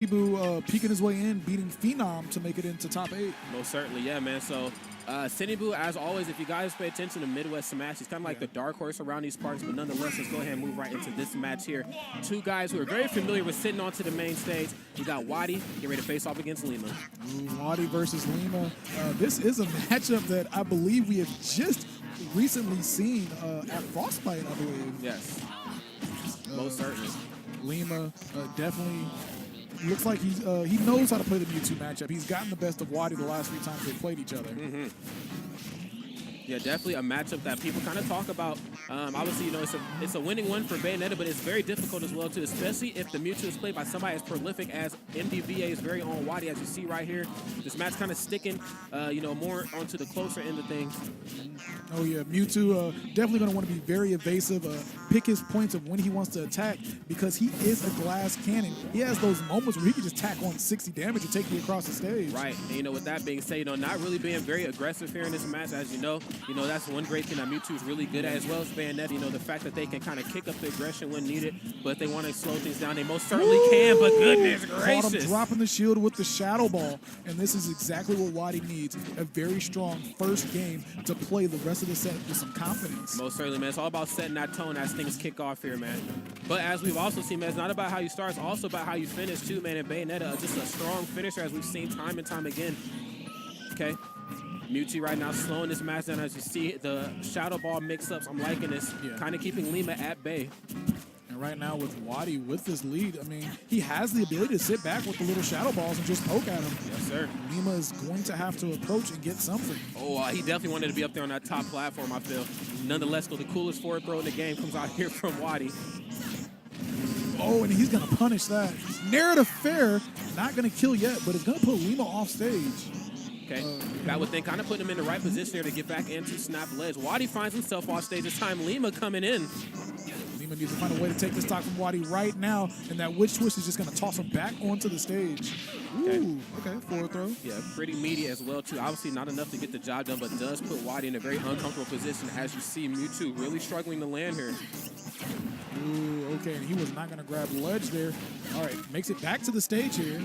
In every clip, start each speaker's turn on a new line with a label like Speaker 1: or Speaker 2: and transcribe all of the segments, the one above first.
Speaker 1: peeking his way in, beating Phenom to make it into top 8.
Speaker 2: Most certainly, yeah, man. So, Cinniboo, as always, if you guys pay attention to Midwest Smash, he's kind of like the dark horse around these parts, but nonetheless, let's go ahead and move right into this match here. Two guys who are very familiar with sitting onto the main stage. We got WaDi, get ready to face off against Lima.
Speaker 1: WaDi versus Lima. This is a matchup that I believe we have just recently seen at Frostbite, I believe.
Speaker 2: Yes, most certainly.
Speaker 1: Lima definitely looks like he knows how to play the Mewtwo matchup. He's gotten the best of WaDi the last few times they played each other.
Speaker 2: Yeah, definitely a matchup that people kind of talk about. Obviously, you know, it's a winning one for Bayonetta, but it's very difficult as well, too, especially if the Mewtwo is played by somebody as prolific as MDVA's very own WaDi, as you see right here. This match kind of sticking, you know, more onto the closer end of things.
Speaker 1: Oh, yeah. Mewtwo definitely going to want to be very evasive, pick his points of when he wants to attack because he is a glass cannon. He has those moments where he can just tack on 60 damage and take you across the stage.
Speaker 2: Right. And, you know, with that being said, you know, not really being very aggressive here in this match, as you know. You know, that's one great thing that Mewtwo is really good at, as well as Bayonetta. You know, the fact that they can kind of kick up the aggression when needed, but if they want to slow things down, they most certainly can, but goodness gracious.
Speaker 1: Caught him dropping the shield with the Shadow Ball, and this is exactly what WaDi needs, a very strong first game to play the rest of the set with some confidence.
Speaker 2: Most certainly, man. It's all about setting that tone as things kick off here, man. But as we've also seen, man, it's not about how you start, it's also about how you finish, too, man. And Bayonetta, just a strong finisher, as we've seen time and time again. Okay. Mewtwo right now slowing this match down. As you see, the Shadow Ball mix-ups, I'm liking this. Yeah. Kind of keeping Lima at bay.
Speaker 1: And right now with WaDi with this lead, I mean, he has the ability to sit back with the little Shadow Balls and just poke at him.
Speaker 2: Yes, sir.
Speaker 1: Lima is going to have to approach and get something.
Speaker 2: Oh, he definitely wanted to be up there on that top platform, I feel. Nonetheless, though, the coolest forward throw in the game comes out here from WaDi.
Speaker 1: Oh, and he's going to punish that. Narrative fair, not going to kill yet, but it's going to put Lima off stage.
Speaker 2: Okay, that would then kind of put him in the right position here to get back into snap ledge. WaDi finds himself off stage this time. Lima coming in.
Speaker 1: Lima needs to find a way to take this stock from WaDi right now, and that witch twist is just going to toss him back onto the stage. Ooh, okay, forward throw.
Speaker 2: Yeah, pretty meaty as well, too. Obviously not enough to get the job done, but does put WaDi in a very uncomfortable position, as you see Mewtwo really struggling to land here.
Speaker 1: Ooh, okay, and he was not going to grab the ledge there. All right, makes it back to the stage here.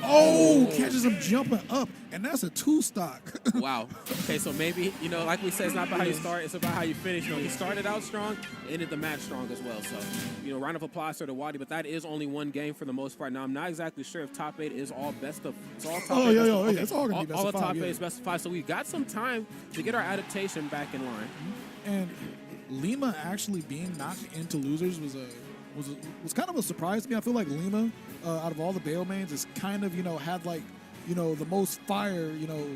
Speaker 1: Oh, catches him jumping up, and that's a 2-stock.
Speaker 2: Wow. Okay, so maybe, you know, like we said, it's not about how you start, it's about how you finish. You know, he started out strong, ended the match strong as well. So, you know, round of applause to Wadi, but that is only one game for the most part. Now, I'm not exactly sure if top 8 is all best of. It's all top 8.
Speaker 1: Yeah, it's all going to be best
Speaker 2: all
Speaker 1: of 5.
Speaker 2: All the top 8 is best of 5. So we got some time to get our adaptation back in line.
Speaker 1: And Lima actually being knocked into losers was kind of a surprise to me. I feel like Lima, out of all the Bayo mains, is kind of, you know, had like, you know, the most fire, you know,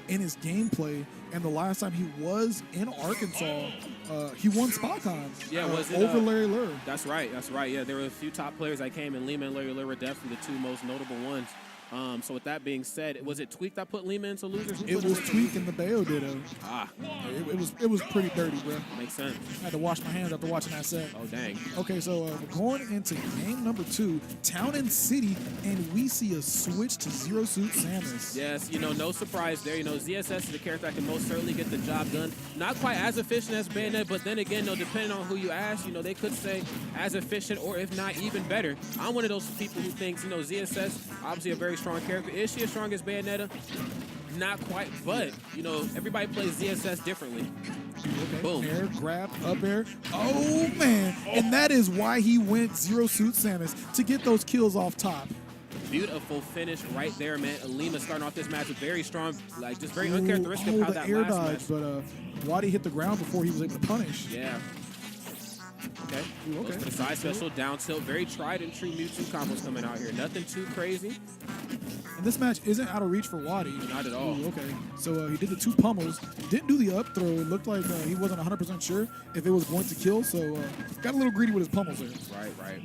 Speaker 1: in his gameplay. And the last time he was in Arkansas, he won SpotCon.
Speaker 2: Yeah, was it,
Speaker 1: over Larry Lure.
Speaker 2: That's right. That's right. Yeah, there were a few top players that came, and Lima and Larry Lure were definitely the two most notable ones. So with that being said, was it Tweak that put Lima into losers?
Speaker 1: It was Tweak and the Bayo ditto. It was pretty dirty, bro.
Speaker 2: Makes sense.
Speaker 1: I had to wash my hands after watching that set.
Speaker 2: Oh, dang.
Speaker 1: Okay, so we're going into game number 2, Town and City, and we see a switch to Zero Suit Samus.
Speaker 2: Yes, you know, no surprise there. You know, ZSS is a character that can most certainly get the job done. Not quite as efficient as Bayonetta, but then again, you know, depending on who you ask, you know, they could say as efficient or if not even better. I'm one of those people who thinks, you know, ZSS, obviously a very strong character. Is she as strong as Bayonetta? Not quite, but, you know, everybody plays ZSS differently.
Speaker 1: Okay.
Speaker 2: Boom.
Speaker 1: Air, grab, up air. Oh, man. And that is why he went Zero Suit Samus, to get those kills off top.
Speaker 2: Beautiful finish right there, man. Lima starting off this match with very strong, like just very uncharacteristic of how that
Speaker 1: air
Speaker 2: last
Speaker 1: dodge,
Speaker 2: match.
Speaker 1: But WaDi hit the ground before he was able to punish.
Speaker 2: Yeah. Okay.
Speaker 1: Ooh, okay.
Speaker 2: Goes for the side special, down tilt. Very tried and true Mewtwo combos coming out here. Nothing too crazy.
Speaker 1: And this match isn't out of reach for WaDi.
Speaker 2: Not at all.
Speaker 1: Ooh, okay. So he did the 2 pummels. Didn't do the up throw. It looked like he wasn't 100% sure if it was going to kill. So got a little greedy with his pummels there.
Speaker 2: Right.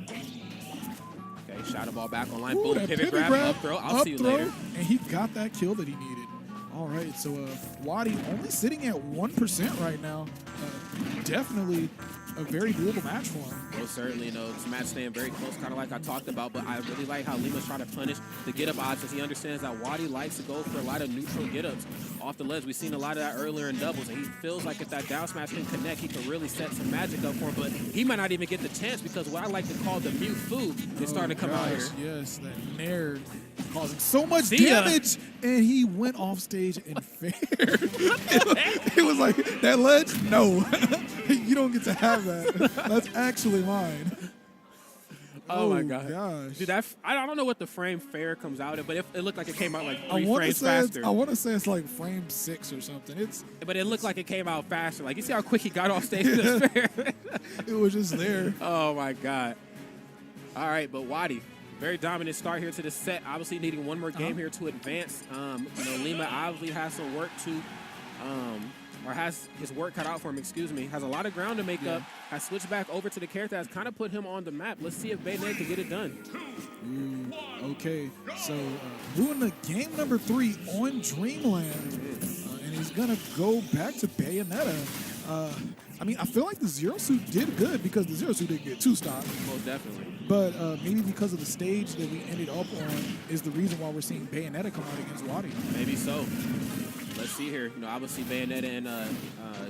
Speaker 2: Okay, Shadow Ball back online.
Speaker 1: Ooh,
Speaker 2: Boom, pivot grab, up throw. I'll see you later.
Speaker 1: And he got that kill that he needed. All right, so WaDi only sitting at 1% right now. Definitely a very doable match for him.
Speaker 2: Well, certainly, this match staying very close, kind of like I talked about, but I really like how Lima's trying to punish the get-up odds as he understands that WaDi likes to go for a lot of neutral get-ups off the ledge. We've seen a lot of that earlier in doubles, and he feels like if that down smash can connect, he can really set some magic up for him, but he might not even get the chance because what I like to call the Mewtwo is starting to come out here.
Speaker 1: Yes, that Nair causing so much damage, and he went off stage and fair. It was like, that ledge? No. You don't get to have that. That's actually mine.
Speaker 2: Oh my gosh. Dude, I don't know what the frame fair comes out at, but it looked like it came out like 3 frames faster.
Speaker 1: I want to say it's like frame 6 or something.
Speaker 2: But it looked like it came out faster. Like, you see how quick he got off stage in this fair?
Speaker 1: It was just there.
Speaker 2: Oh my God. All right, but WaDi, very dominant start here to the set. Obviously needing one more game here to advance. Lima obviously has some work to, or has his work cut out for him, excuse me. Has a lot of ground to make up. Has switched back over to the character that's kind of put him on the map. Let's see if Bayonetta can get it done.
Speaker 1: Okay, so doing the game number 3 on Dreamland. And he's going to go back to Bayonetta. I mean, I feel like the Zero Suit did good because the Zero Suit did get 2 stocks.
Speaker 2: Most definitely.
Speaker 1: But maybe because of the stage that we ended up on is the reason why we're seeing Bayonetta come out against WaDi.
Speaker 2: Maybe so. Let's see here. Obviously Bayonetta and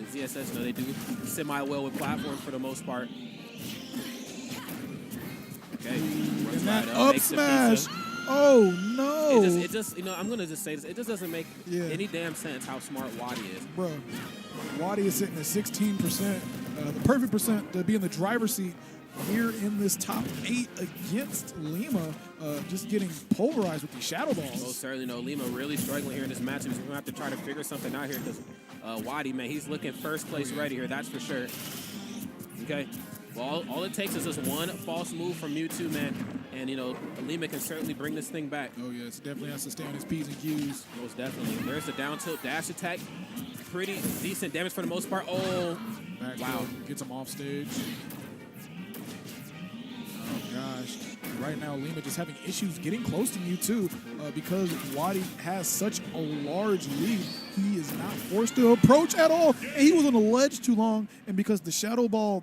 Speaker 2: ZSS, they do semi-well with platforms for the most part. Okay.
Speaker 1: And that up smash. Oh, no.
Speaker 2: It just I'm going to just say this. It just doesn't make any damn sense how smart WaDi is.
Speaker 1: Bro, WaDi is sitting at 16%. The perfect percent to be in the driver's seat here in this top 8 against Lima, just getting pulverized with these shadow balls.
Speaker 2: Well, certainly, Lima really struggling here in this match. He's going to have to try to figure something out here because WaDi, man, he's looking first place ready here, that's for sure. Okay. Well, all it takes is just one false move from Mewtwo, man, and, Lima can certainly bring this thing back.
Speaker 1: Oh, yes, definitely has to stay on his P's and Q's.
Speaker 2: Most definitely. There's the down tilt dash attack. Pretty decent damage for the most part. Oh,
Speaker 1: back
Speaker 2: wow.
Speaker 1: Gets him off stage. Oh, gosh. Right now, Lima just having issues getting close to Mewtwo because WaDi has such a large lead. He is not forced to approach at all. And he was on the ledge too long. And because the shadow ball,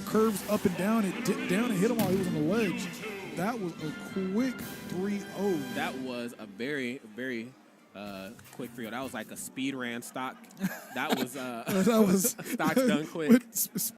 Speaker 1: curves up and down, it dipped down and hit him while he was on the ledge. That was a quick 3-0.
Speaker 2: That was a very, very quick 3-0. That was like a speed ran stock. That was,
Speaker 1: that was
Speaker 2: stock's done quick.